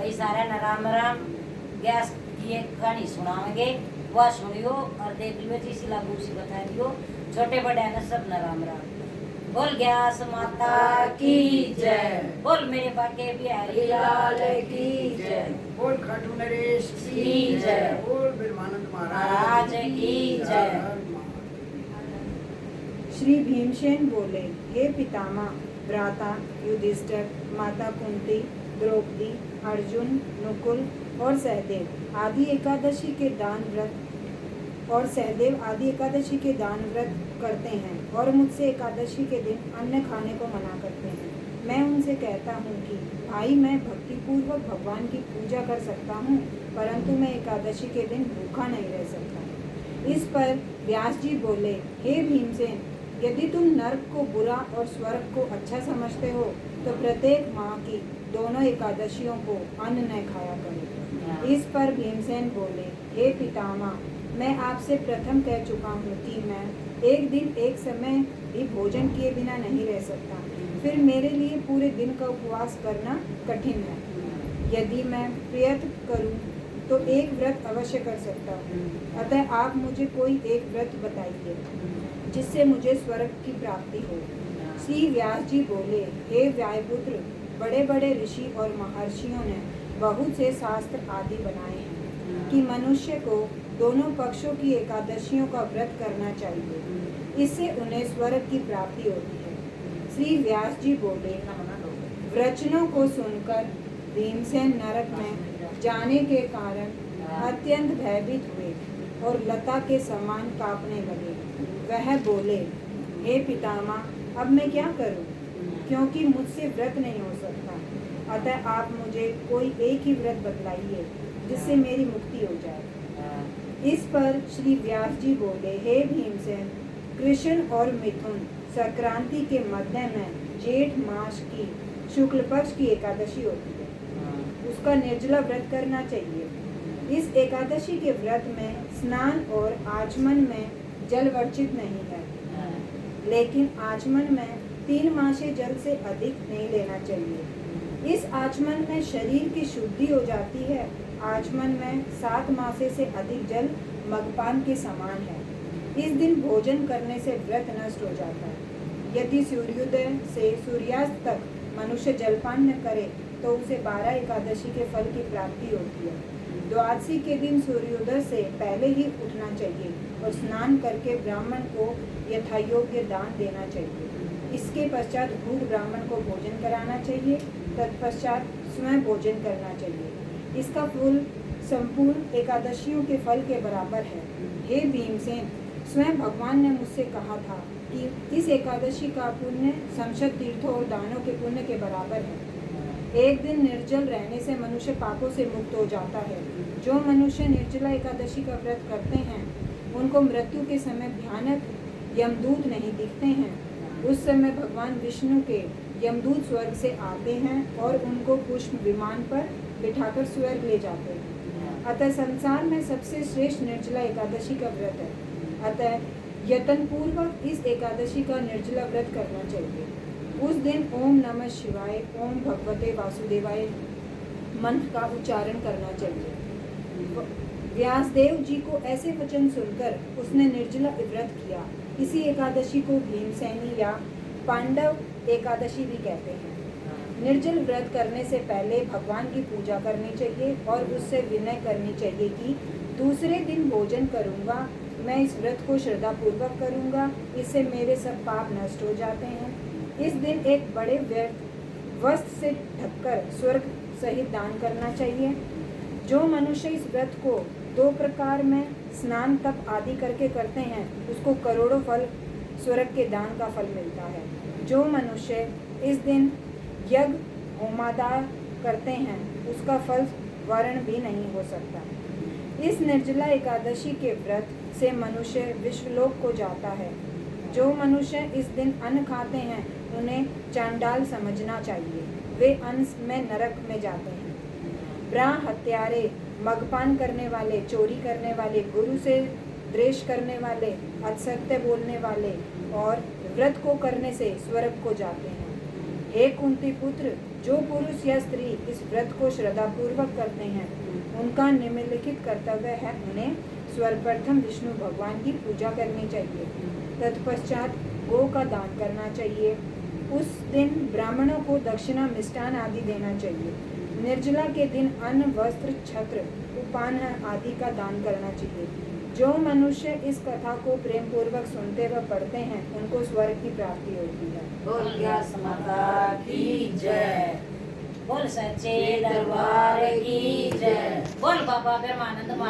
भाई सारे न राम राम। गैस की एक कहानी सुनाएंगे, वह सुनियो और देख लियो जिसी लागू सी बता दियो। छोटे बड़े न सब न राम राम। बोल गैस माता की जय, बोल मेरे बाके बिहारी लाल की जय, बोल खाटू नरेश की जय, बोल ब्रह्मानंद महाराज की जय। श्री भीमसेन बोले, हे पितामह, भ्राता युधिष्ठिर, माता कुंती, द्रौपदी, अर्जुन, नकुल और सहदेव आदि एकादशी के दान व्रत करते हैं और मुझसे एकादशी के दिन अन्न खाने को मना करते हैं। मैं उनसे कहता हूँ कि भाई, मैं भक्तिपूर्वक भगवान की पूजा कर सकता हूँ, परंतु मैं एकादशी के दिन भूखा नहीं रह सकता। इस पर व्यास जी बोले, हे भीमसेन, यदि तुम नरक को बुरा और स्वर्ग को अच्छा समझते हो तो प्रत्येक माह की दोनों एकादशियों को अन्न न खाया करो। इस पर भीमसेन बोले, हे पितामह, मैं आपसे प्रथम कह चुका हूँ कि मैं एक दिन एक समय भी भोजन किए बिना नहीं रह सकता। फिर मेरे लिए पूरे दिन का उपवास करना कठिन है। यदि मैं प्रयत्न करूँ तो एक व्रत अवश्य कर सकता हूँ। अतः आप मुझे कोई एक व्रत बताइए जिससे मुझे स्वर्ग की प्राप्ति हो। श्री व्यास जी बोले, हे वायुपुत्र, बड़े बड़े ऋषि और महर्षियों ने बहुत से शास्त्र आदि बनाए हैं कि मनुष्य को दोनों पक्षों की एकादशियों का व्रत करना चाहिए, इससे उन्हें स्वर्ग की प्राप्ति होती है। श्री व्यास जी बोले, वचनों को सुनकर भीमसेन नरक में जाने के कारण अत्यंत भयभीत हुए और लता के समान कांपने लगे। वह बोले, हे पितामह, अब मैं क्या करूं, क्योंकि मुझसे व्रत नहीं हो सकता। अतः आप मुझे कोई एक ही व्रत बतलाइए जिससे मेरी मुक्ति हो जाए। इस पर श्री व्यास जी बोले, हे भीमसेन, कृष्ण और मिथुन संक्रांति के मध्य में जेठ मास की शुक्ल पक्ष की एकादशी होती है, उसका निर्जला व्रत करना चाहिए। इस एकादशी के व्रत में स्नान और आचमन में जल वर्जित नहीं है, लेकिन आचमन में 3 मासे जल से अधिक नहीं लेना चाहिए। इस आचमन में शरीर की शुद्धि हो जाती है। आचमन में 7 मासे से अधिक जल मगपान के समान है। इस दिन भोजन करने से व्रत नष्ट हो जाता है। यदि सूर्योदय से सूर्यास्त तक मनुष्य जलपान न करे तो उसे 12 एकादशी के फल की प्राप्ति होती है। द्वादशी के दिन सूर्योदय से पहले ही उठना चाहिए और स्नान करके ब्राह्मण को यथायोग्य दान देना चाहिए। इसके पश्चात भूख ब्राह्मण को भोजन कराना चाहिए, तत्पश्चात स्वयं भोजन करना चाहिए। इसका फल संपूर्ण एकादशियों के फल के बराबर है। हे भीमसेन, स्वयं भगवान ने मुझसे कहा था कि इस एकादशी का पुण्य समशत तीर्थों और दानों के पुण्य के बराबर है। एक दिन निर्जल रहने से मनुष्य पापों से मुक्त हो जाता है। जो मनुष्य निर्जला एकादशी का व्रत करते हैं उनको मृत्यु के समय भयानक यमदूत नहीं दिखते हैं। उस समय भगवान विष्णु के यमदूत स्वर्ग से आते हैं और उनको पुष्प विमान पर बिठाकर स्वर्ग ले जाते हैं। अतः संसार में सबसे श्रेष्ठ निर्जला एकादशी का व्रत है। अतः यत्न पूर्वक इस एकादशी का निर्जला व्रत करना चाहिए। उस दिन ओम नमः शिवाय, ओम भगवते वासुदेवाय मंत्र का उच्चारण करना चाहिए। व्यासदेव जी को ऐसे वचन सुनकर उसने निर्जला व्रत किया। इसी एकादशी को भीमसेनी या पांडव एकादशी भी कहते हैं। निर्जल व्रत करने से पहले भगवान की पूजा करनी चाहिए और उससे विनय करनी चाहिए कि दूसरे दिन भोजन करूँगा, मैं इस व्रत को श्रद्धापूर्वक करूँगा, इससे मेरे सब पाप नष्ट हो जाते हैं। इस दिन एक बड़े वस्त्र से ढककर स्वर्ग सहित दान करना चाहिए। जो मनुष्य इस व्रत को 2 प्रकार में स्नान तप आदि करके करते हैं उसको करोड़ों फल स्वर्ग के दान का फल मिलता है। जो मनुष्य इस दिन यज्ञ होमादान करते हैं उसका फल वर्ण भी नहीं हो सकता। इस निर्जला एकादशी के व्रत से मनुष्य विश्वलोक को जाता है। जो मनुष्य इस दिन अन्न खाते हैं उन्हें चांडाल समझना चाहिए, वे अन्न में नरक में जाते हैं। ब्रा हत्यारे, मगपान करने वाले, चोरी करने वाले, गुरु से द्वेष करने वाले, असत्य बोलने वाले और व्रत को करने से स्वर्ग को जाते हैं। हे कुंती पुत्र, जो पुरुष या स्त्री इस व्रत को श्रद्धा पूर्वक करते हैं उनका निम्नलिखित कर्तव्य है, उन्हें सर्वप्रथम विष्णु भगवान की पूजा करनी चाहिए, तत्पश्चात गौ का दान करना चाहिए। उस दिन ब्राह्मणों को दक्षिणा मिष्टान आदि देना चाहिए। निर्जला के दिन अन्न वस्त्र छत्र उपान आदि का दान करना चाहिए। जो मनुष्य इस कथा को प्रेम पूर्वक सुनते व पढ़ते हैं उनको स्वर्ग की प्राप्ति होती है। बोल व्यास माता की जय, बोल सच्चे दरबार की जय, बोल बाबा ब्रह्मानंद